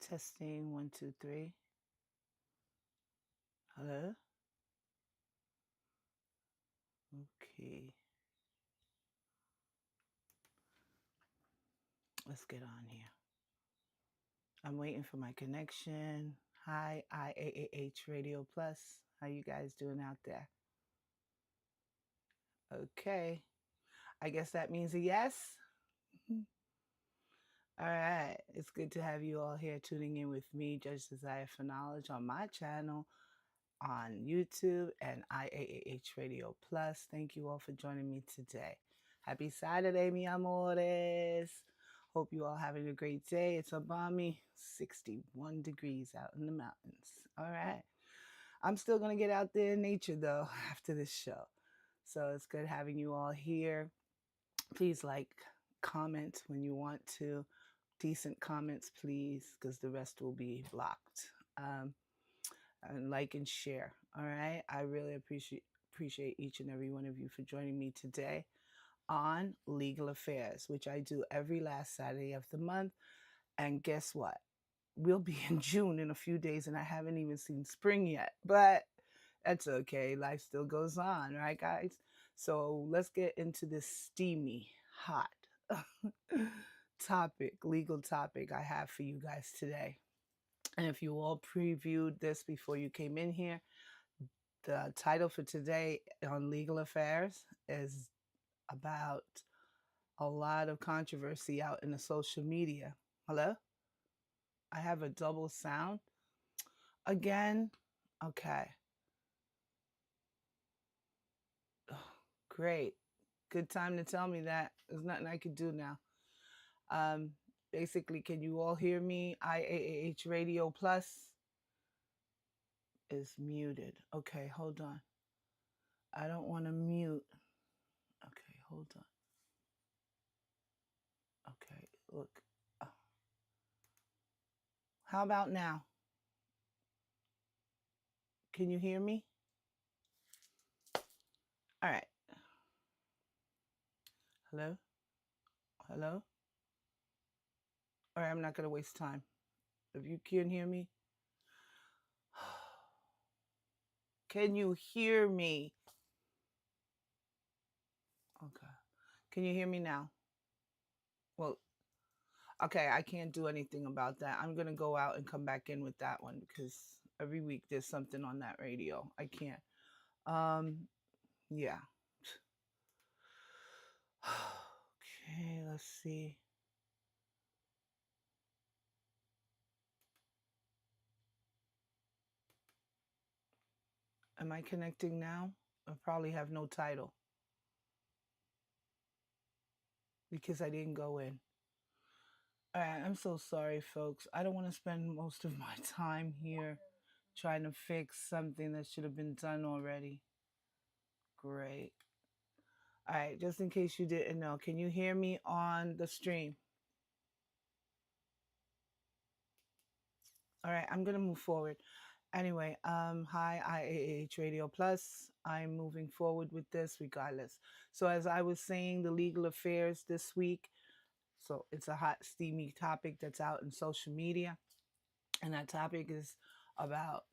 Testing 1, 2, 3. Hello? Okay. Let's get on here. I'm waiting for my connection. Hi, IAAH Radio Plus. How you guys doing out there? Okay. I guess that means a yes. All right. It's good to have you all here tuning in with me, Judge Desire for Knowledge, on my channel on YouTube and IAAH Radio Plus. Thank you all for joining me today. Happy Saturday, mi amores. Hope you all having a great day. It's a balmy 61 degrees out in the mountains. All right. I'm still going to get out there in nature, though, after this show. So it's good having you all here. Please like, comment when you want to. Decent comments, please, because the rest will be blocked. And like and share. All right. I really appreciate each and every one of you for joining me today on Legal Affairs, which I do every last Saturday of the month. And guess what? We'll be in June in a few days, and I haven't even seen spring yet. But that's okay. Life still goes on, right, guys? So let's get into this steamy, hot legal topic I have for you guys today. And if you all previewed this before you came in here, the title for today on Legal Affairs is about a lot of controversy out in the social media. Hello? I have a double sound. Again? Okay. Oh, great. Good time to tell me that. There's nothing I could do now. Basically, can you all hear me? IAAH Radio Plus is muted. Okay, hold on. I don't want to mute. Okay, hold on. Okay, look. How about now? Can you hear me? All right. Hello? Hello? All right, I'm not going to waste time. If you can hear me. Can you hear me? Okay. Can you hear me now? Well, okay, I can't do anything about that. I'm going to go out and come back in with that one because every week there's something on that radio. I can't. Yeah. Okay, let's see. Am I connecting now? I probably have no title because I didn't go in. All right, I'm so sorry, folks. I don't want to spend most of my time here trying to fix something that should have been done already. Great. All right, just in case you didn't know, can you hear me on the stream? All right, I'm going to move forward. Anyway, hi, IAH Radio Plus. I'm moving forward with this regardless. So as I was saying, the legal affairs this week, so it's a hot, steamy topic that's out in social media. And that topic is about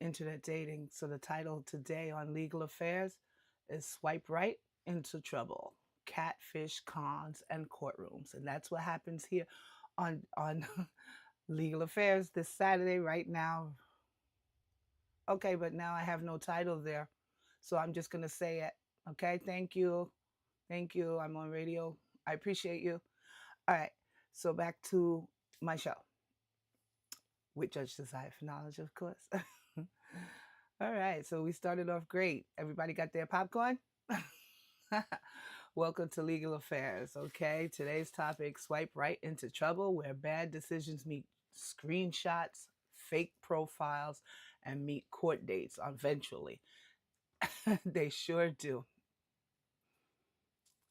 internet dating. So the title today on Legal Affairs is Swipe Right into Trouble, Catfish, Cons, and Courtrooms. And that's what happens here on Legal Affairs this Saturday right now. Okay, but now I have no title there. So I'm just going to say it. Okay, thank you. Thank you. I'm on radio. I appreciate you. All right, so back to my show with Judge Desire for Knowledge, of course. All right, so we started off great. Everybody got their popcorn? Welcome to Legal Affairs, okay? Today's topic, swipe right into trouble, where bad decisions meet screenshots, fake profiles, and meet court dates eventually. They sure do.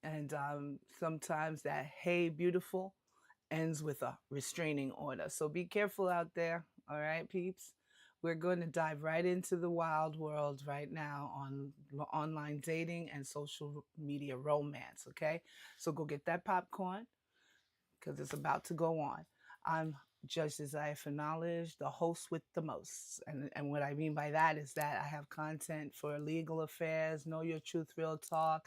And sometimes that hey, beautiful ends with a restraining order. So be careful out there, all right, peeps? We're going to dive right into the wild world right now on online dating and social media romance, okay? So go get that popcorn because it's about to go on. I'm Judge Desire for Knowledge, the host with the most. And what I mean by that is that I have content for legal affairs, know your truth, real talk.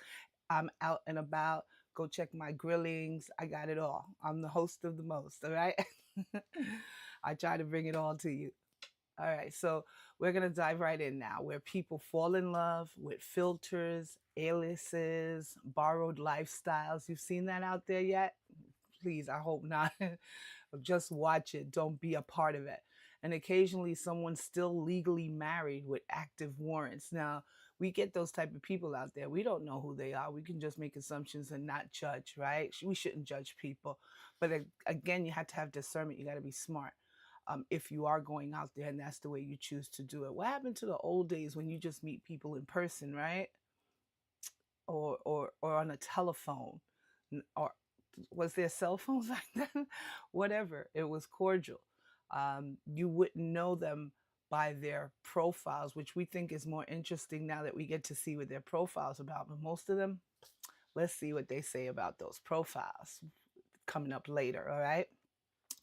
I'm out and about. Go check my grillings. I got it all. I'm the host of the most, all right? I try to bring it all to you. All right, so we're gonna dive right in now, where people fall in love with filters, aliases, borrowed lifestyles. You've seen that out there yet? Please, I hope not. Just watch it. Don't be a part of it. And occasionally, someone's still legally married with active warrants. Now, we get those type of people out there. We don't know who they are. We can just make assumptions and not judge, right? We shouldn't judge people. But again, you have to have discernment. You got to be smart. If you are going out there and that's the way you choose to do it. What happened to the old days when you just meet people in person, right? Or on a telephone, or was there cell phones back then? Whatever, it was cordial. You wouldn't know them by their profiles, which we think is more interesting now that we get to see what their profiles about. But most of them, let's see what they say about those profiles coming up later. All right.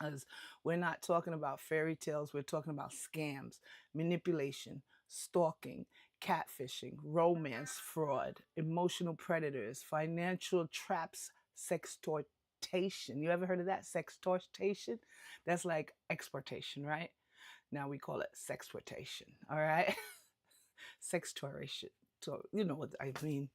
As we're not talking about fairy tales, we're talking about scams, manipulation, stalking, catfishing, romance fraud, emotional predators, financial traps, sextortation. You ever heard of that? Sextortation? That's like exportation, right? Now we call it sexploitation. All right. Sextoration. So you know what I mean.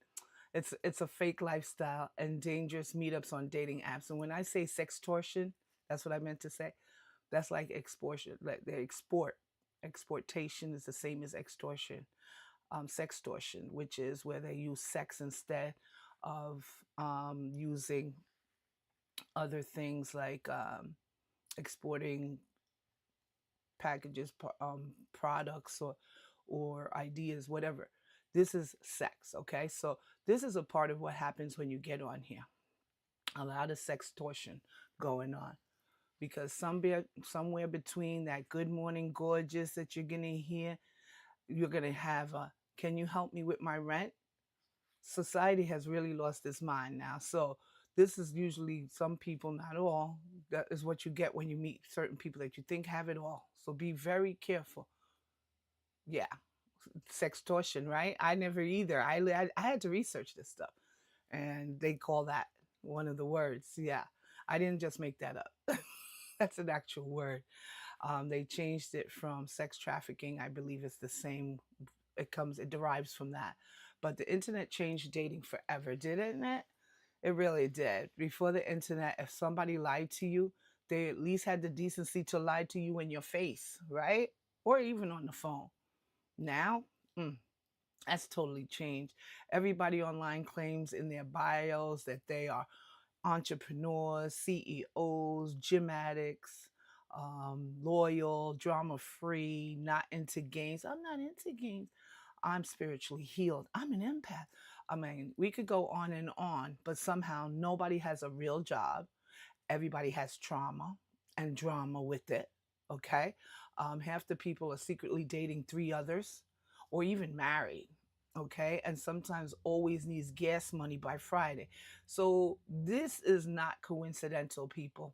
It's a fake lifestyle and dangerous meetups on dating apps. And when I say sextortion, that's what I meant to say. That's like exportation, like they export. Exportation is the same as extortion. Sextortion, which is where they use sex instead of using other things like exporting packages, products, or ideas, whatever. This is sex, okay? So this is a part of what happens when you get on here. A lot of sextortion going on because somewhere between that good morning gorgeous that you're gonna hear, you're gonna have a can you help me with my rent? Society has really lost its mind now. So this is usually some people, not all. That is what you get when you meet certain people that you think have it all. So be very careful. Yeah, sextortion, right? I never either. I had to research this stuff, and they call that one of the words. Yeah, I didn't just make that up. That's an actual word. They changed it from sex trafficking. I believe it's the same. It derives from that. But the internet changed dating forever, didn't it? It really did. Before the internet, if somebody lied to you, they at least had the decency to lie to you in your face, right? Or even on the phone. Now, mm, that's totally changed. Everybody online claims in their bios that they are entrepreneurs, CEOs, gym addicts, loyal, drama free, not into games. I'm not into games. I'm spiritually healed. I'm an empath. I mean, we could go on, but somehow nobody has a real job. Everybody has trauma and drama with it. Okay. Half the people are secretly dating three others or even married. Okay. And sometimes always needs gas money by Friday. So this is not coincidental, people.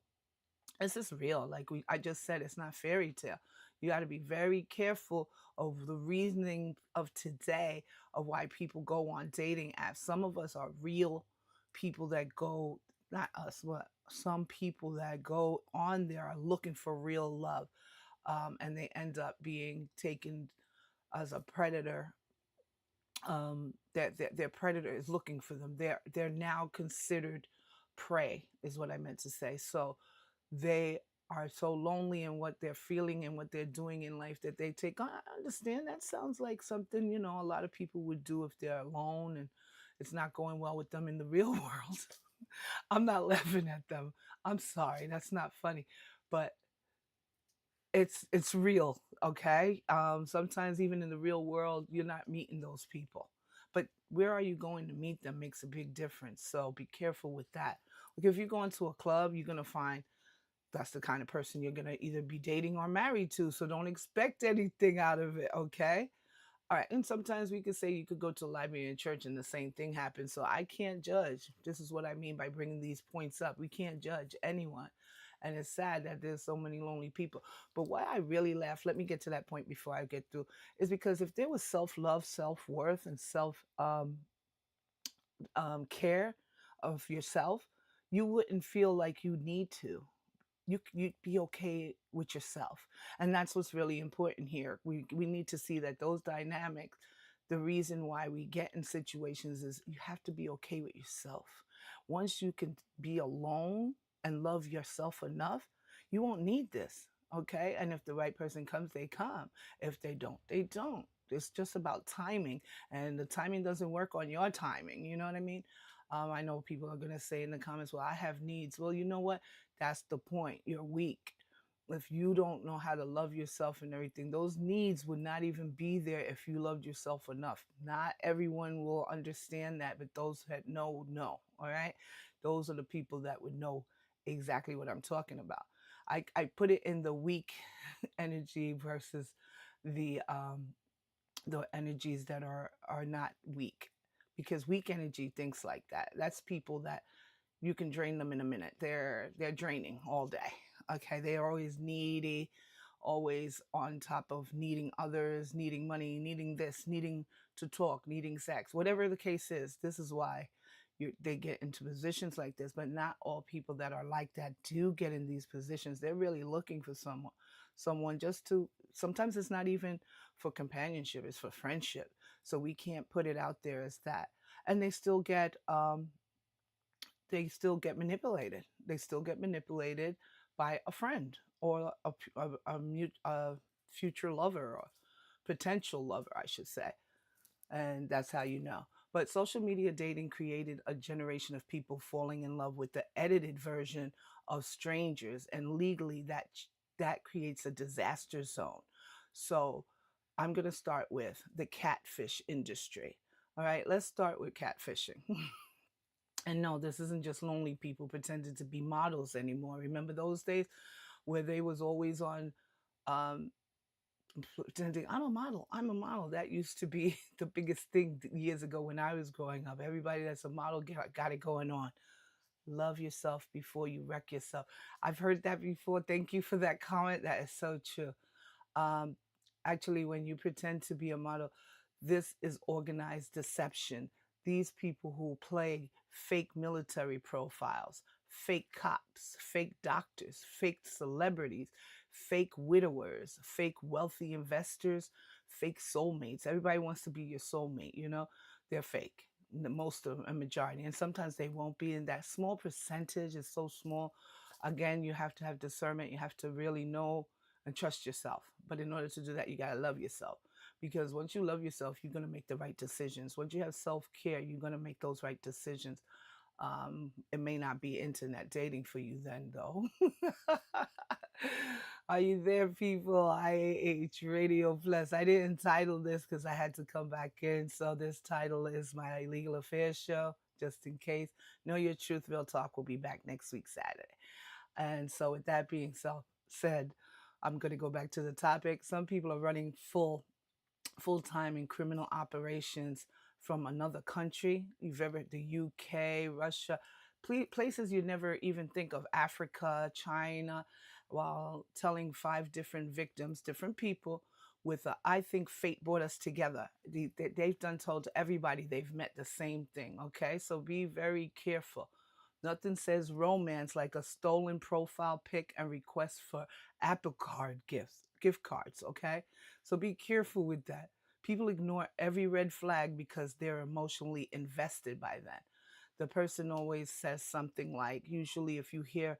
This is real. Like I just said, it's not fairy tale. You got to be very careful of the reasoning of today of why people go on dating apps. Some of us are real people that go, not us, but some people that go on there are looking for real love, and they end up being taken as a predator. That their predator is looking for them. They're now considered prey, is what I meant to say. So they are so lonely in what they're feeling and what they're doing in life that they take on. I understand that sounds like something, a lot of people would do if they're alone and it's not going well with them in the real world. I'm not laughing at them. I'm sorry. That's not funny. But it's real, okay? Sometimes even in the real world, you're not meeting those people. But where are you going to meet them makes a big difference. So be careful with that. Like if you go into a club, you're gonna find that's the kind of person you're going to either be dating or married to. So don't expect anything out of it, okay? All right. And sometimes we could say you could go to a library and church and the same thing happens. So I can't judge. This is what I mean by bringing these points up. We can't judge anyone. And it's sad that there's so many lonely people. But why I really laugh, let me get to that point before I get through, is because if there was self love, self worth, and self care of yourself, you wouldn't feel like you need to. You'd be okay with yourself, and that's what's really important here. We need to see that those dynamics, the reason why we get in situations is you have to be okay with yourself. Once you can be alone and love yourself enough, you won't need this. Okay, and if the right person comes, they come. If they don't, they don't. It's just about timing, and the timing doesn't work on your timing. You know what I mean? I know people are gonna say in the comments, "Well, I have needs." Well, you know what? That's the point. You're weak. If you don't know how to love yourself and everything, those needs would not even be there if you loved yourself enough. Not everyone will understand that, but those that know. All right. Those are the people that would know exactly what I'm talking about. I put it in the weak energy versus the energies that are not weak, because weak energy thinks like that. That's people that you can drain them in a minute. They're draining all day. Okay, they're always needy, always on top of needing others, needing money, needing this, needing to talk, needing sex, whatever the case is. This is why they get into positions like this. But not all people that are like that do get in these positions. They're really looking for someone just to. Sometimes it's not even for companionship; it's for friendship. So we can't put it out there as that. And they still get manipulated. They still get manipulated by a friend or a future lover or potential lover, I should say. And that's how you know. But social media dating created a generation of people falling in love with the edited version of strangers, and legally that creates a disaster zone. So I'm going to start with the catfish industry. All right, let's start with catfishing. And no, this isn't just lonely people pretending to be models anymore. Remember those days where they was always on um, pretending, I'm a model, I'm a model. That used to be the biggest thing years ago when I was growing up. Everybody that's a model got it going on. Love yourself before you wreck yourself. I've heard that before. Thank you for that comment. That is so true. Um, Actually, when you pretend to be a model, this is organized deception. These people who play fake military profiles, fake cops, fake doctors, fake celebrities, fake widowers, fake wealthy investors, fake soulmates. Everybody wants to be your soulmate, you know? They're fake. Most of them, a majority. And sometimes they won't be in that small percentage, is so small. Again, you have to have discernment. You have to really know and trust yourself. But in order to do that, you got to love yourself. Because once you love yourself, you're going to make the right decisions. Once you have self care, you're going to make those right decisions. It may not be internet dating for you then, though. Are you there, people? IAH Radio Plus. I didn't title this because I had to come back in. So this title is my legal affairs show, just in case. Know Your Truth, Real Talk will be back next week, Saturday. And so, with that being said, I'm going to go back to the topic. Some people are running full time in criminal operations from another country. You've ever the UK, Russia, places you never even think of, Africa, China, while telling five different victims, different people, with a, I think fate brought us together. They've done told everybody they've met the same thing. Okay, so be very careful. Nothing says romance like a stolen profile pic and request for Apple Card gift cards, okay? So be careful with that. People ignore every red flag because they're emotionally invested by that. The person always says something like, usually if you hear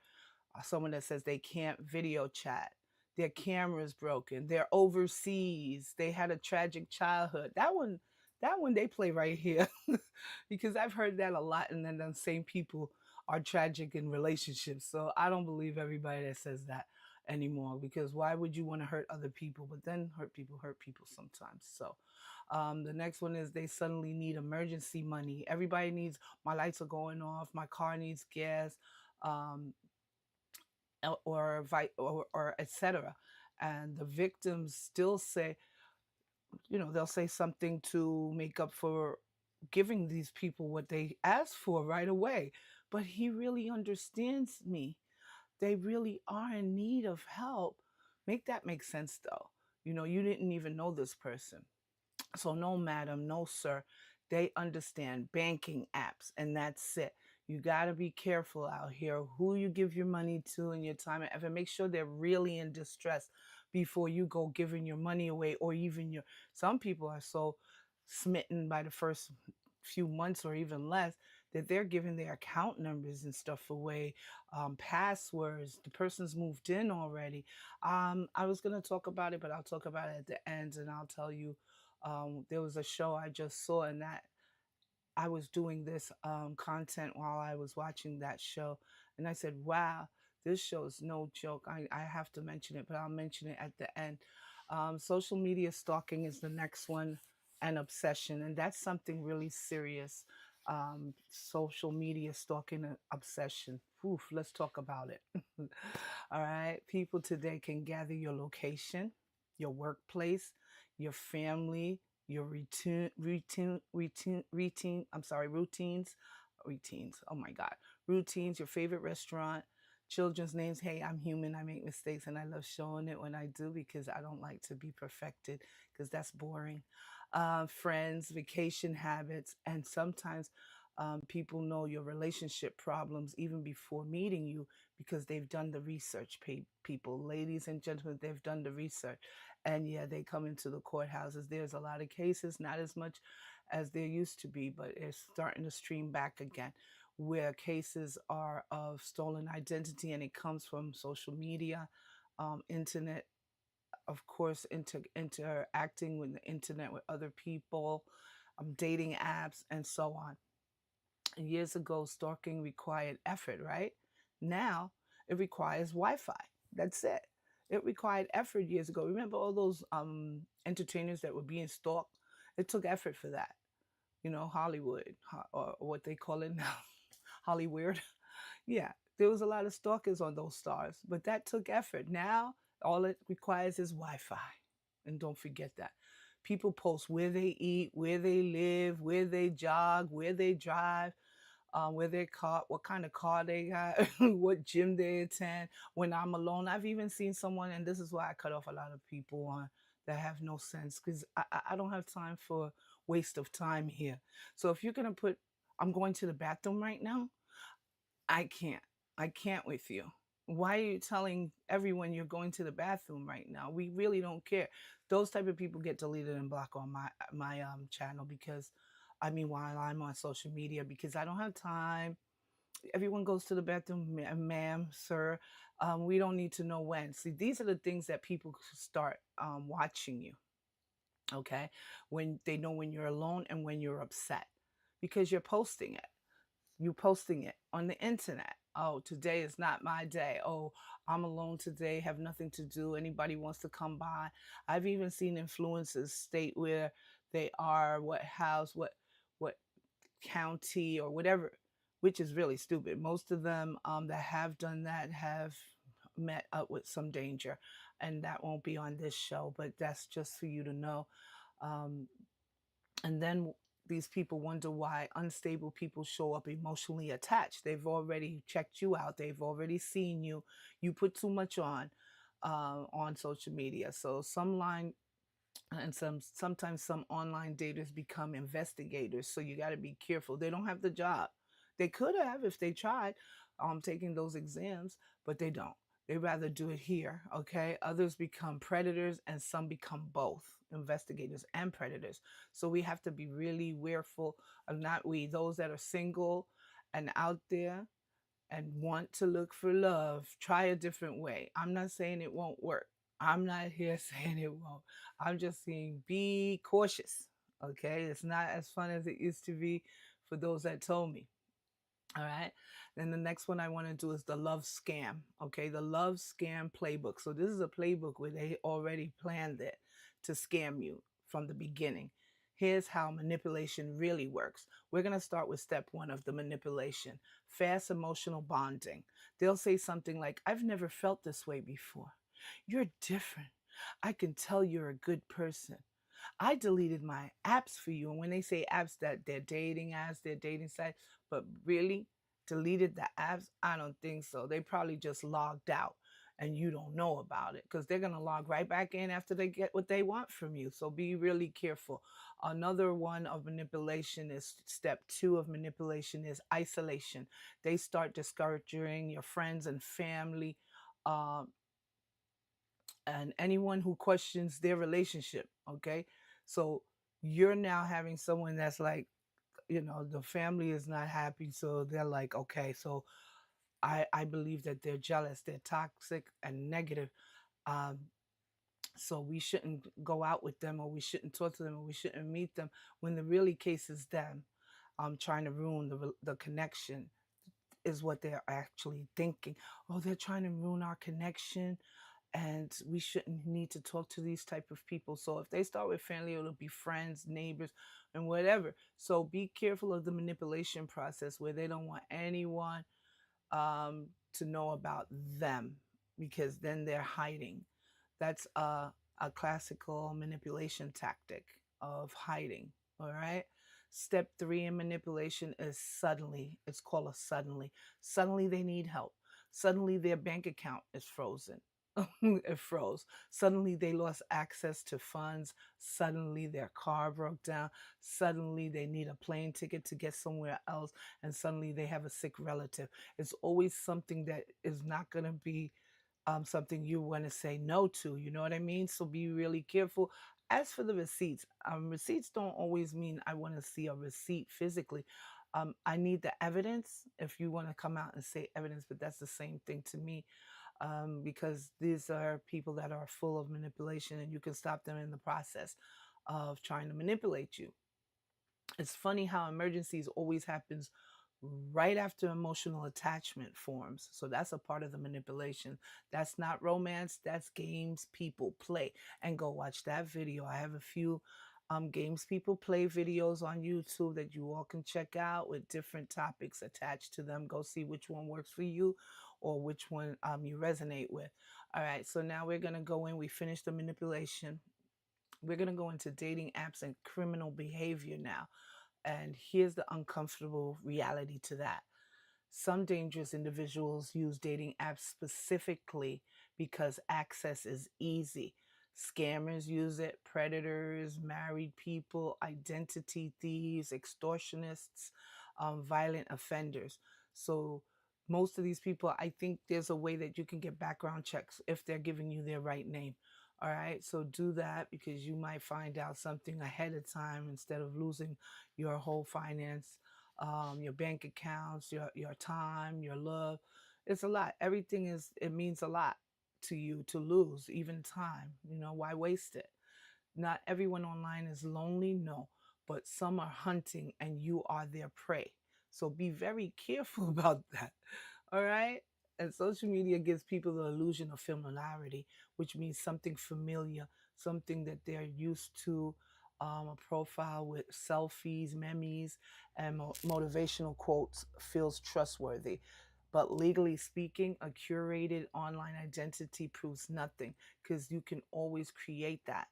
someone that says they can't video chat, their camera's broken, they're overseas, they had a tragic childhood. That one they play right here. Because I've heard that a lot, and then the same people are tragic in relationships. So I don't believe everybody that says that anymore, because why would you want to hurt other people? But then hurt people sometimes. So the next one is they suddenly need emergency money. Everybody needs, my lights are going off, my car needs gas. Um, or etc. And the victims still say, they'll say something to make up for giving these people what they asked for right away. But he really understands me. they really are in need of help. Make that make sense though. You didn't even know this person. So, no, madam, no, sir. They understand banking apps, and that's it. You got to be careful out here who you give your money to and your time and effort. Make sure they're really in distress before you go giving your money away, or even your. Some people are so smitten by the first few months or even less that they're giving their account numbers and stuff away, passwords. The person's moved in already. I was going to talk about it, but I'll talk about it at the end, and I'll tell you. There was a show I just saw, and that I was doing this content while I was watching that show. And I said, wow, this show is no joke. I have to mention it, but I'll mention it at the end. Social media stalking is the next one, and obsession. And that's something really serious. Social media stalking and obsession. Oof, let's talk about it. All right. People today can gather your location, your workplace, your family, your routines. Oh my God, routines, your favorite restaurant, children's names. Hey, I'm human. I make mistakes, and I love showing it when I do because I don't like to be perfected because that's boring. Friends, vacation habits, and sometimes people know your relationship problems even before meeting you because they've done the research. People, ladies and gentlemen, they've done the research, and yeah, they come into the courthouses. There's a lot of cases, not as much as there used to be, but it's starting to stream back again, where cases are of stolen identity, and it comes from social media, internet, of course, interacting with the internet with other people, dating apps, and so on. Years ago, stalking required effort, right? Now it requires Wi-Fi. That's it. It required effort years ago. Remember all those entertainers that were being stalked? It took effort for that. Hollywood, or what they call it now, Hollyweird. Yeah, there was a lot of stalkers on those stars, but that took effort. Now all it requires is Wi-Fi, and don't forget that. People post where they eat, where they live, where they jog, where they drive, where they car, what kind of car they got, what gym they attend. When I'm alone, I've even seen someone, and this is why I cut off a lot of people on that have no sense, because I don't have time for waste of time here. So if you're gonna put, I'm going to the bathroom right now, I can't. I can't with you. Why are you telling everyone you're going to the bathroom right now? We really don't care. Those type of people get deleted and blocked on my channel, because I mean, while I'm on social media, because I don't have time. Everyone goes to the bathroom, ma'am, sir. We don't need to know when. See, these are the things that people start watching you. Okay, when they know when you're alone and when you're upset, because you're posting it. You posting it on the internet. Oh, today is not my day. Oh, I'm alone today, have nothing to do. Anybody wants to come by. I've even seen influencers state where they are, what house, what county or whatever, which is really stupid. Most of them that have done that have met up with some danger, and that won't be on this show, but that's just for you to know. Um, and then these people wonder why unstable people show up emotionally attached. They've already checked you out. They've already seen you. You put too much on social media. So some line and sometimes some online daters become investigators. So you got to be careful. They don't have the job. They could have if they tried taking those exams, but they don't. They rather do it here. Okay. Others become predators, and some become both investigators and predators. So we have to be really wearful of, not we, those that are single and out there and want to look for love. Try a different way. I'm not saying it won't work. I'm not here saying it won't. I'm just saying be cautious. Okay. It's not as fun as it used to be for those that told me. All right. Then the next one I want to do is the love scam. Okay. The love scam playbook. So this is a playbook where they already planned it to scam you from the beginning. Here's how manipulation really works. We're going to start with step one of the manipulation: fast emotional bonding. They'll say something like, I've never felt this way before. You're different. I can tell you're a good person. I deleted my apps for you. And when they say apps, that they're dating apps, they're dating sites, but really, deleted the apps? I don't think so. They probably just logged out and you don't know about it because they're going to log right back in after they get what they want from you. So be really careful. Another one of manipulation is step two of manipulation is isolation. They start discouraging your friends and family. Um, and anyone who questions their relationship. Okay. So you're now having someone that's like, the family is not happy. So they're like, okay, so I believe that they're jealous, they're toxic and negative. Um, so we shouldn't go out with them, or we shouldn't talk to them, or we shouldn't meet them, when the really case is them trying to ruin the connection, is what they're actually thinking. Oh, they're trying to ruin our connection, and we shouldn't need to talk to these type of people. So if they start with family, it'll be friends, neighbors, and whatever. So be careful of the manipulation process where they don't want anyone to know about them, because then they're hiding. That's a classical manipulation tactic of hiding. All right. Step three in manipulation is suddenly. It's called a suddenly. Suddenly they need help. Suddenly their bank account is frozen. It froze. Suddenly they lost access to funds. Suddenly their car broke down. Suddenly they need a plane ticket to get somewhere else. And suddenly they have a sick relative. It's always something that is not going to be something you want to say no to. You know what I mean? So be really careful. As for the receipts, receipts don't always mean I want to see a receipt physically. I need the evidence if you want to come out and say evidence, but that's the same thing to me, because these are people that are full of manipulation, and you can stop them in the process of trying to manipulate you. It's funny how emergencies always happens right after emotional attachment forms. So that's a part of the manipulation. That's not romance, that's games people play. And go watch that video. I have a few games people play videos on YouTube that you all can check out with different topics attached to them. Go see which one works for you, or which one you resonate with. All right, so now we're going to go in. We finished the manipulation. We're going to go into dating apps and criminal behavior now. And here's the uncomfortable reality to that. Some dangerous individuals use dating apps specifically because access is easy. Scammers use it, predators, married people, identity thieves, extortionists, violent offenders. So, most of these people, I think there's a way that you can get background checks if they're giving you their right name. All right, so do that, because you might find out something ahead of time instead of losing your whole finance, your bank accounts, your time, your love. It's a lot. Everything it means a lot to you to lose, even time. Why waste it? Not everyone online is lonely, no, but some are hunting and you are their prey. So be very careful about that. All right? And social media gives people the illusion of familiarity, which means something familiar, something that they're used to, a profile with selfies, memes, and motivational quotes feels trustworthy. But legally speaking, a curated online identity proves nothing, because you can always create that.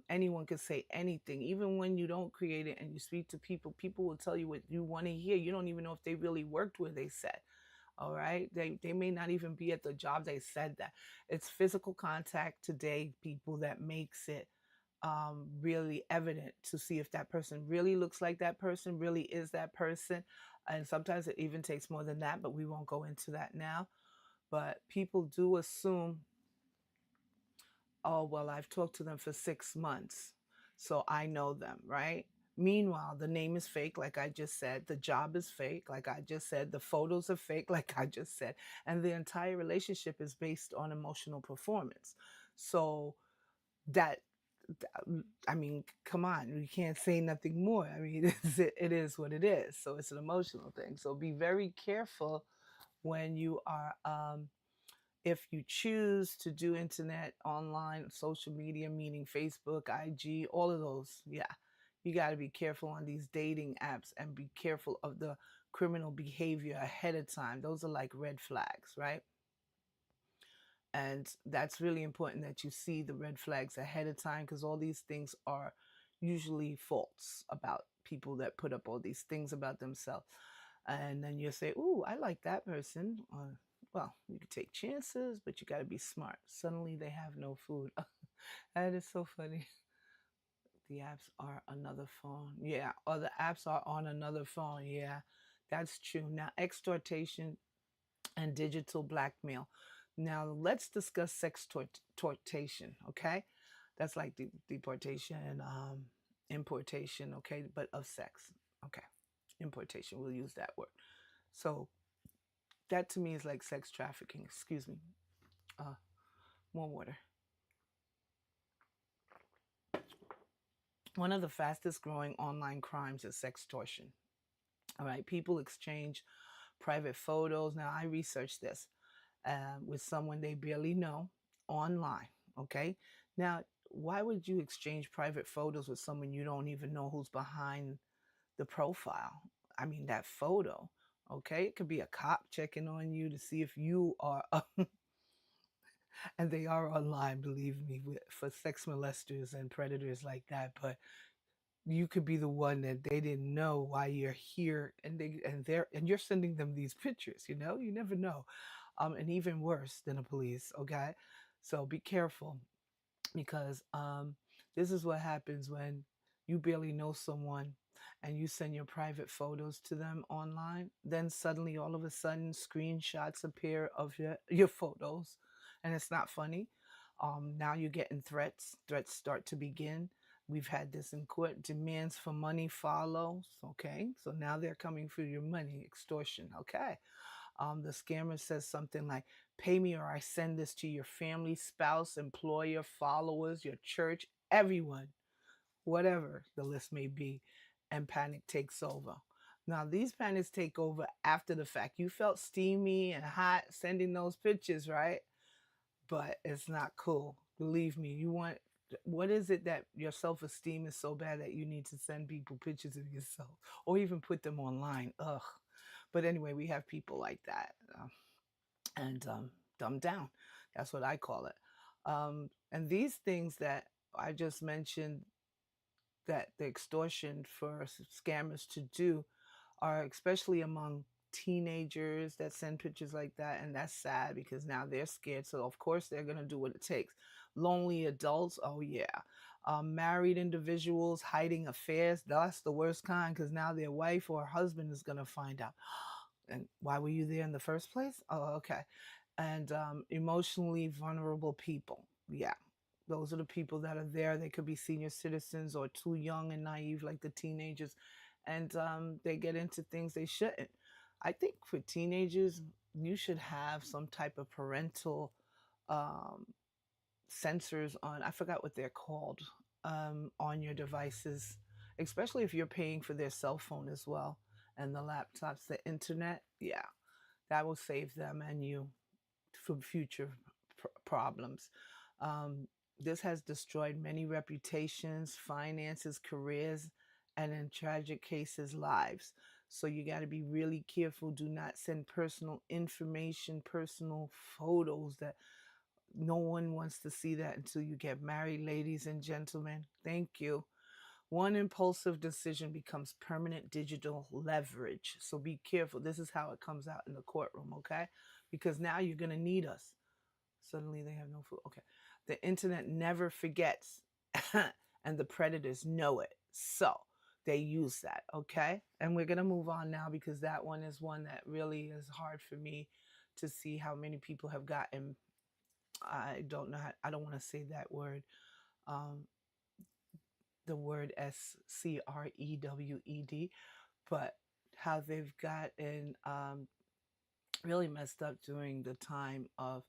Anyone can say anything, even when you don't create it and you speak to people. People will tell you what you want to hear. You don't even know if they really worked where they said. All right, they may not even be at the job they said that. It's physical contact today, people, that makes it really evident to see if that person really looks like that person, really is that person. And sometimes it even takes more than that, but we won't go into that now. But people do assume, oh, well, I've talked to them for 6 months, so I know them, right? Meanwhile, the name is fake, like I just said. The job is fake, like I just said. The photos are fake, like I just said. And the entire relationship is based on emotional performance. So that, I mean, come on, we can't say nothing more. I mean, it is what it is. So it's an emotional thing. So be very careful when you are if you choose to do internet, online, social media, meaning Facebook, IG, all of those. Yeah, you got to be careful on these dating apps and be careful of the criminal behavior ahead of time. Those are like red flags, right? And that's really important that you see the red flags ahead of time, because all these things are usually false about people that put up all these things about themselves. And then you'll say, "Ooh, I like that person." Or, well, you can take chances, but you got to be smart. Suddenly they have no food. That is so funny. The apps are another phone. Yeah. Or the apps are on another phone. Yeah. That's true. Now, extortation and digital blackmail. Now, let's discuss sex tortation, okay? That's like deportation, importation, okay, but of sex. Okay. Importation, we'll use that word. So, that to me is like sex trafficking. Excuse me. Uh, more water. One of the fastest growing online crimes is sextortion. All right, people exchange private photos. Now, I researched this with someone they barely know online. Okay. Now, why would you exchange private photos with someone you don't even know who's behind the profile? I mean, that photo. Okay. It could be a cop checking on you to see if you are, and they are online, believe me, for sex molesters and predators like that. But you could be the one that they didn't know why you're here, and you're sending them these pictures. You never know. And even worse than the police. Okay, so be careful, because this is what happens when you barely know someone and you send your private photos to them online. Then suddenly, all of a sudden, screenshots appear of your photos, and it's not funny. Now you're getting threats. Threats start to begin. We've had this in court. Demands for money follows. Okay, so now they're coming for your money. Extortion. Okay, the scammer says something like, "Pay me or I send this to your family, spouse, employer, followers, your church, everyone," whatever the list may be, and panic takes over. Now, these panics take over after the fact. You felt steamy and hot sending those pictures, right? But it's not cool. Believe me, what is it that your self esteem is so bad that you need to send people pictures of yourself or even put them online? Ugh. But anyway, we have people like that. And dumbed down. That's what I call it. And these things that I just mentioned, that the extortion for scammers to do, are especially among teenagers that send pictures like that. And that's sad because now they're scared. So, of course, they're going to do what it takes. Lonely adults, oh, yeah. Married individuals hiding affairs, that's the worst kind, because now their wife or husband is going to find out. And why were you there in the first place? Oh, okay. And emotionally vulnerable people. Yeah, those are the people that are there. They could be senior citizens or too young and naive, like the teenagers, and they get into things they shouldn't. I think for teenagers, you should have some type of parental um, sensors on. I forgot what they're called, on your devices, especially if you're paying for their cell phone as well, and the laptops, the internet. Yeah, that will save them and you from future problems. Um, this has destroyed many reputations, finances, careers, and in tragic cases, lives. So you got to be really careful. Do not send personal information, personal photos that no one wants to see that until you get married, ladies and gentlemen. Thank you. One impulsive decision becomes permanent digital leverage. So be careful. This is how it comes out in the courtroom, okay? Because now you're going to need us. Suddenly they have no food. Okay. The internet never forgets, and the predators know it. So they use that, okay? And we're going to move on now because that one is one that really is hard for me to see how many people have gotten. I don't know. I don't want to say that word. Um, the word SCREWED, but how they've gotten really messed up during the time of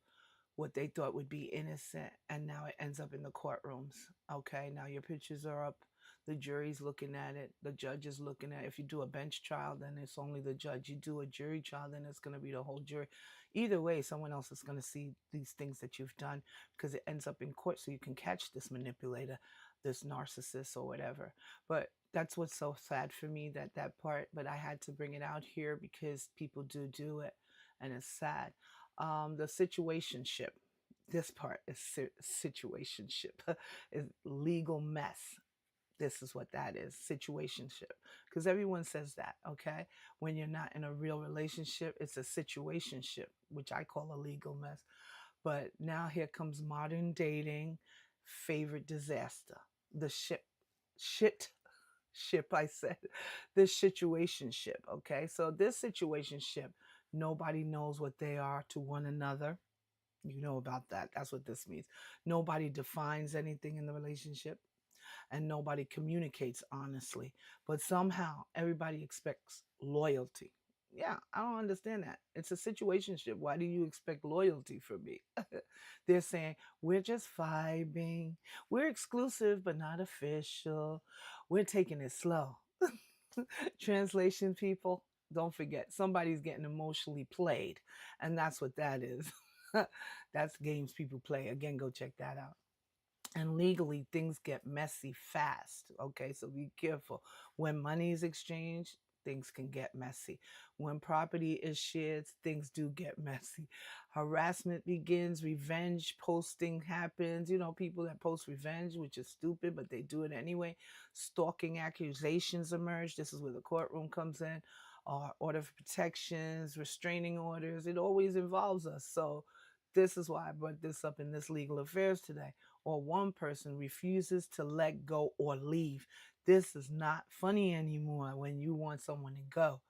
what they thought would be innocent, and now it ends up in the courtrooms. Okay, now your pictures are up, the jury's looking at it, the judge is looking at it. If you do a bench trial, then it's only the judge. You do a jury trial, then it's going to be the whole jury. Either way, someone else is going to see these things that you've done, because it ends up in court, so you can catch this manipulator, this narcissist or whatever. But that's what's so sad for me, that part. But I had to bring it out here because people do it, and it's sad. The situationship. This part is situationship, is legal mess. This is what that is, situationship. Because everyone says that, okay? When you're not in a real relationship, it's a situationship, which I call a legal mess. But now here comes modern dating, favorite disaster. The shit, ship, I said. This situationship, okay? So this situationship, nobody knows what they are to one another. You know about that. That's what this means. Nobody defines anything in the relationship and nobody communicates honestly. But somehow everybody expects loyalty. Yeah, I don't understand that. It's a situationship. Why do you expect loyalty from me? They're saying, we're just vibing. We're exclusive, but not official. We're taking it slow. Translation, people, don't forget, somebody's getting emotionally played. And that's what that is. That's games people play. Again, go check that out. And legally, things get messy fast. Okay, so be careful. When money is exchanged, things can get messy. When property is shared, things do get messy. Harassment begins, revenge posting happens. You know, people that post revenge, which is stupid, but they do it anyway. Stalking accusations emerge. This is where the courtroom comes in. Order of protections, restraining orders. It always involves us. So, this is why I brought this up in this legal affairs today. Or one person refuses to let go or leave. This is not funny anymore when you want someone to go.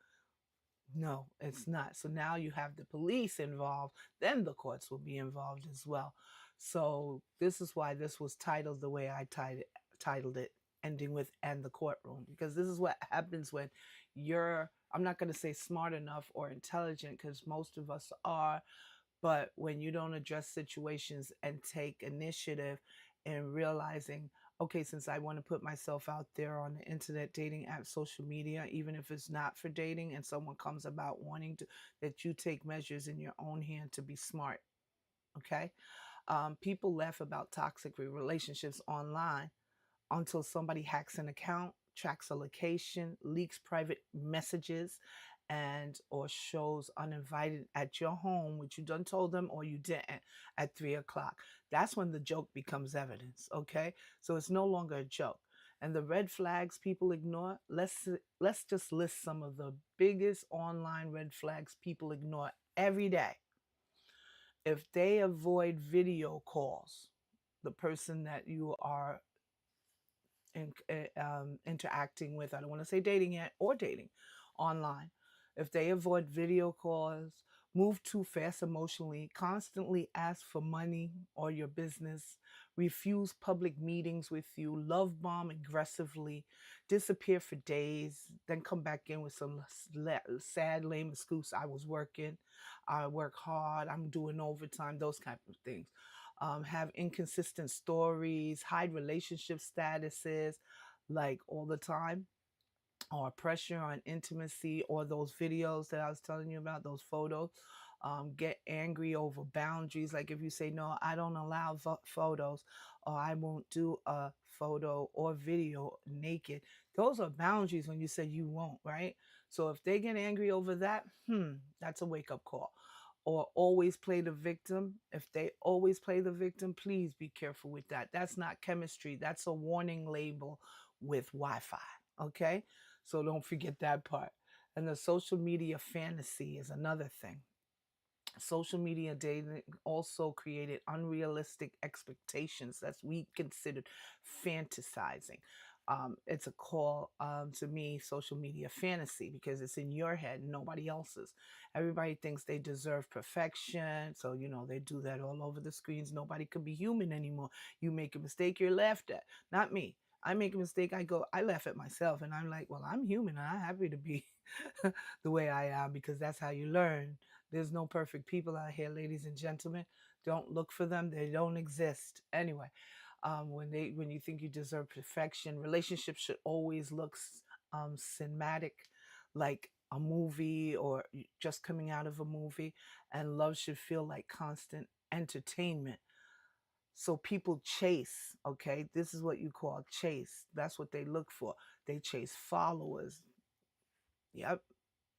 No, it's not. So now you have the police involved, then the courts will be involved as well. So this is why this was titled the way I titled it, ending with "and the courtroom," because this is what happens when you're, I'm not going to say smart enough or intelligent, because most of us are, but when you don't address situations and take initiative and realizing, okay, since I want to put myself out there on the internet, dating app, social media, even if it's not for dating, and someone comes about wanting to, that you take measures in your own hand to be smart. Okay. People laugh about toxic relationships online until somebody hacks an account, tracks a location, leaks private messages, and or shows uninvited at your home, which you done told them or you didn't, at 3 o'clock. That's when the joke becomes evidence. Okay, so it's no longer a joke. And the red flags people ignore. Let's just list some of the biggest online red flags people ignore every day. If they avoid video calls, the person that you are interacting with, I don't want to say dating yet, or dating online. If they avoid video calls, move too fast emotionally, constantly ask for money or your business, refuse public meetings with you, love bomb aggressively, disappear for days, then come back in with some sad, lame excuse. I was working, I work hard, I'm doing overtime, those kind of things. Have inconsistent stories, hide relationship statuses like all the time, or pressure on intimacy, or those videos that I was telling you about, those photos. Get angry over boundaries. Like if you say, no, I don't allow photos, or I won't do a photo or video naked. Those are boundaries when you say you won't, right? So if they get angry over that, that's a wake up call. Or always play the victim. If they always play the victim, please be careful with that. That's not chemistry. That's a warning label with Wi-Fi. Okay? So don't forget that part. And the social media fantasy is another thing. Social media dating also created unrealistic expectations that's we considered fantasizing. It's a call, to me, social media fantasy, because it's in your head, nobody else's. Everybody thinks they deserve perfection, so you know they do that all over the screens. Nobody can be human anymore. You make a mistake, you're laughed at. Not me. I make a mistake, I laugh at myself, and I'm like, well, I'm human, and I'm happy to be the way I am, because that's how you learn. There's no perfect people out here, ladies and gentlemen. Don't look for them. They don't exist. Anyway, when you think you deserve perfection, relationships should always look cinematic, like a movie or just coming out of a movie, and love should feel like constant entertainment. So people chase, okay? This is what you call chase. That's what they look for. They chase followers. Yep,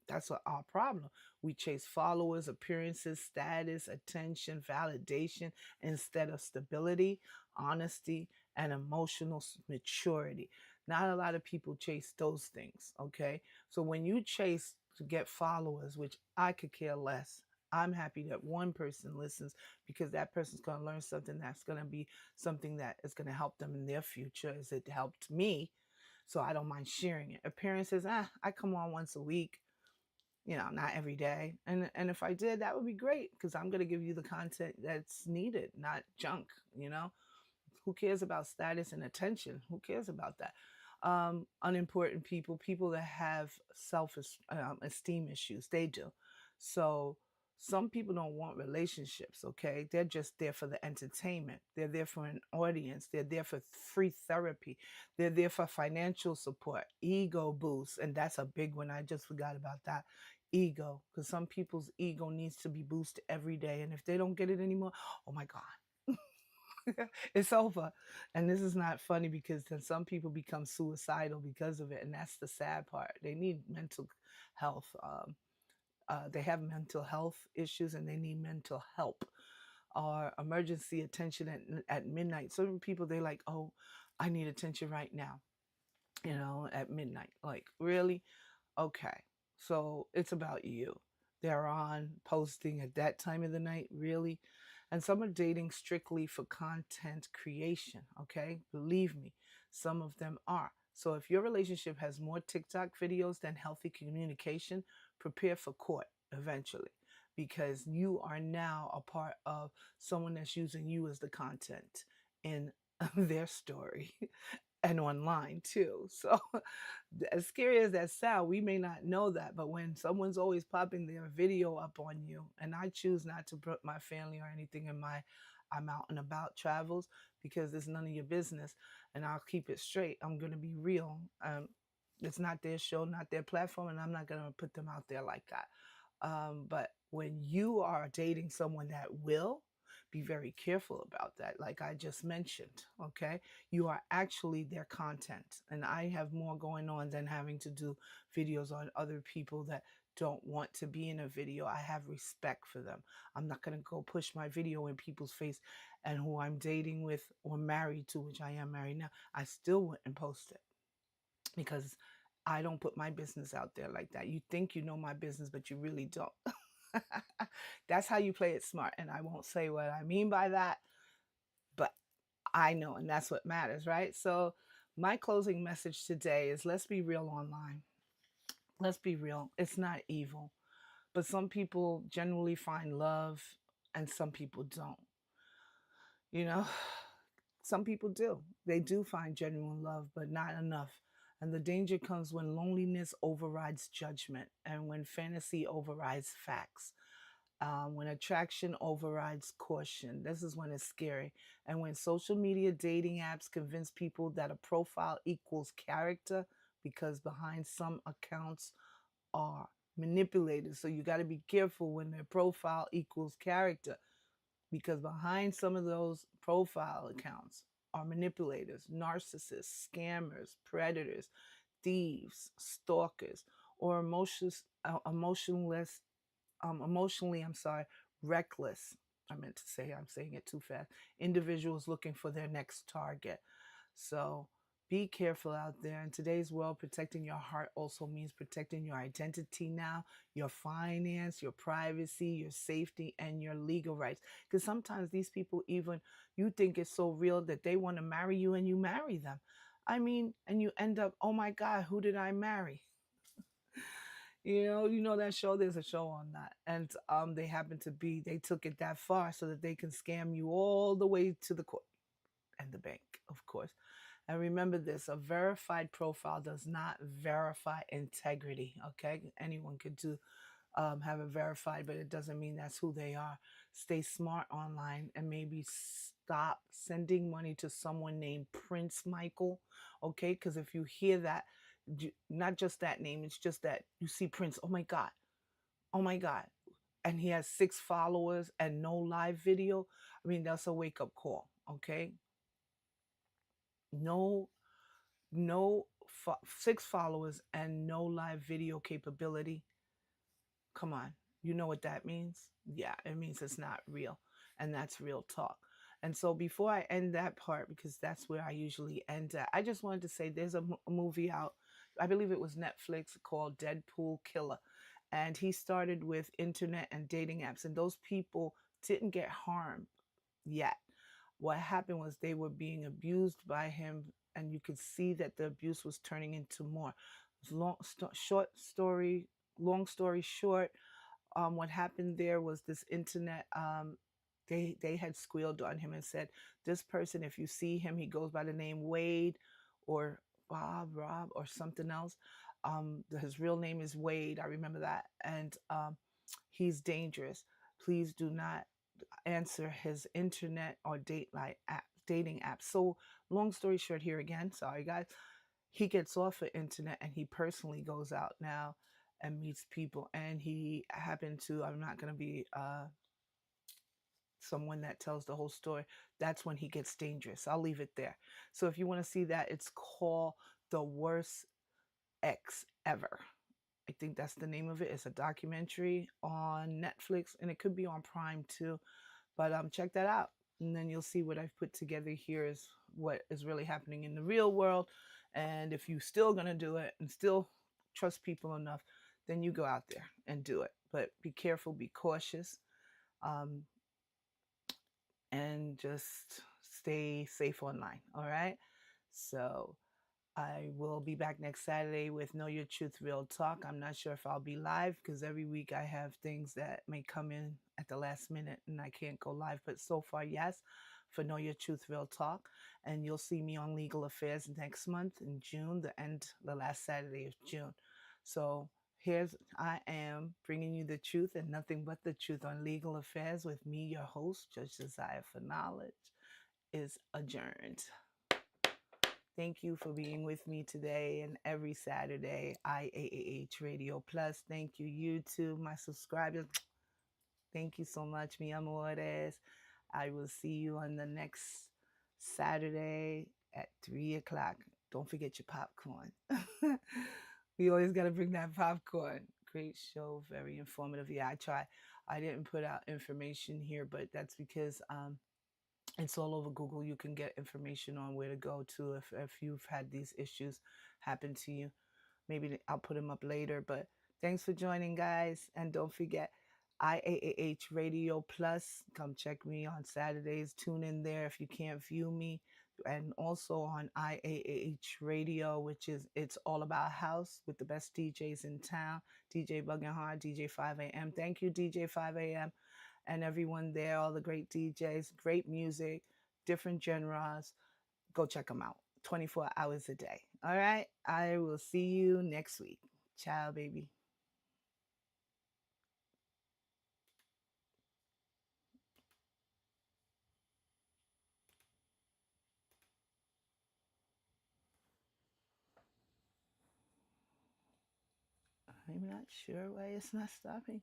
that's our problem. We chase followers, appearances, status, attention, validation instead of stability, honesty, and emotional maturity. Not a lot of people chase those things, okay? So when you chase to get followers, which I could care less, I'm happy that one person listens because that person's going to learn something that's going to be something that is going to help them in their future as it helped me. So I don't mind sharing it. Appearances, I come on once a week, not every day. And if I did, that would be great because I'm going to give you the content that's needed, not junk, you know? Who cares about status and attention? Who cares about that? Unimportant people, people that have self esteem issues, they do. So some people don't want relationships, okay? They're just there for the entertainment. They're there for an audience. They're there for free therapy. They're there for financial support, ego boost. And that's a big one. I just forgot about that. Ego, because some people's ego needs to be boosted every day. And if they don't get it anymore, oh my God. It's over. And this is not funny because then some people become suicidal because of it. And that's the sad part. They need mental health. They have mental health issues and they need mental help or emergency attention at midnight. Certain people, they like, oh, I need attention right now, at midnight. Like, really? Okay. So it's about you. They're on posting at that time of the night, really? And some are dating strictly for content creation, okay? Believe me, some of them are. So if your relationship has more TikTok videos than healthy communication, prepare for court eventually because you are now a part of someone that's using you as the content in their story and online too. So as scary as that sound, we may not know that, but when someone's always popping their video up on you, and I choose not to put my family or anything in my I'm out and about travels because it's none of your business, and I'll keep it straight. I'm gonna be real. It's not their show, not their platform, and I'm not gonna put them out there like that. But when you are dating someone that will, be very careful about that. Like I just mentioned, okay? You are actually their content. And I have more going on than having to do videos on other people that don't want to be in a video. I have respect for them. I'm not going to go push my video in people's face and who I'm dating with or married to, which I am married now. I still wouldn't post it because I don't put my business out there like that. You think you know my business, but you really don't. That's how you play it smart. And I won't say what I mean by that, but I know, and that's what matters, right? So, my closing message today is let's be real online. Let's be real. It's not evil, but some people generally find love and some people don't. You know, some people do. They do find genuine love, but not enough. And the danger comes when loneliness overrides judgment and when fantasy overrides facts. When attraction overrides caution. This is when it's scary. And when social media dating apps convince people that a profile equals character, because behind some accounts are manipulators. So you got to be careful when their profile equals character, because behind some of those profile accounts are manipulators, narcissists, scammers, predators, thieves, stalkers, or emotionless emotionally, I'm sorry, reckless. I meant to say, I'm saying it too fast. Individuals looking for their next target. So be careful out there. In today's world, protecting your heart also means protecting your identity now, your finance, your privacy, your safety, and your legal rights. Because sometimes these people, even you think it's so real that they want to marry you and you marry them. I mean, and you end up, oh my God, who did I marry? You know that show. There's a show on that, and they happen to be. They took it that far so that they can scam you all the way to the court and the bank, of course. And remember this: a verified profile does not verify integrity. Okay, anyone could do have it verified, but it doesn't mean that's who they are. Stay smart online and maybe stop sending money to someone named Prince Michael. Okay, because if you hear that, not just that name, it's just that you see Prince. Oh my God. Oh my God. And he has 6 followers and no live video. I mean, that's a wake up call. Okay. No, no, 6 followers and no live video capability. Come on. You know what that means? Yeah, it means it's not real. And that's real talk. And so before I end that part, because that's where I usually end at, I just wanted to say there's a movie out, I believe it was Netflix, called Deadpool Killer. And he started with internet and dating apps, and those people didn't get harmed yet. What happened was they were being abused by him, and you could see that the abuse was turning into more. Short story, long story short, what happened there was this internet. They had squealed on him and said, this person, if you see him, he goes by the name Wade or Rob or something else. His real name is Wade. I remember that, and he's dangerous. Please do not answer his internet or dating app. So long story short, here again, sorry guys, he gets off the internet and he personally goes out now and meets people. And he happened to, I'm not going to be someone that tells the whole story. That's when he gets dangerous. I'll leave it there. So if you want to see that, it's called The Worst Ex Ever. I think that's the name of it. It's a documentary on Netflix, and it could be on Prime too. But check that out, and then you'll see what I've put together here is what is really happening in the real world. And if you're still gonna do it and still trust people enough, then you go out there and do it. But be careful, be cautious, um, and just stay safe online. All right. So I will be back next Saturday with Know Your Truth Real Talk. I'm not sure if I'll be live because every week I have things that may come in at the last minute and I can't go live. But so far, yes, for Know Your Truth Real Talk. And you'll see me on Legal Affairs next month in June, the last Saturday of June. So here's I am bringing you the truth and nothing but the truth on Legal Affairs with me, your host, Judge Desire for Knowledge, is adjourned. Thank you for being with me today and every Saturday. IAAH Radio Plus. Thank you, YouTube, my subscribers. Thank you so much, mi amores. I will see you on the next Saturday at 3 o'clock. Don't forget your popcorn. We always got to bring that popcorn. Great show, very informative. Yeah, I try. I didn't put out information here, but that's because it's all over Google. You can get information on where to go to if you've had these issues happen to you. Maybe I'll put them up later. But thanks for joining, guys. And don't forget, IAAH Radio Plus. Come check me on Saturdays. Tune in there if you can't view me. And also on IAAH Radio, which is It's All About House with the best DJs in town. DJ Buggin' Hard, DJ 5 a.m. Thank you, DJ 5 a.m. and everyone there, all the great DJs, great music, different genres. Go check them out 24 hours a day. All right. I will see you next week. Ciao, baby. I'm not sure why it's not stopping.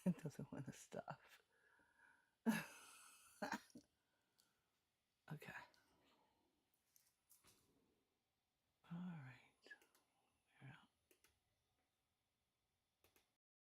It doesn't want to stop.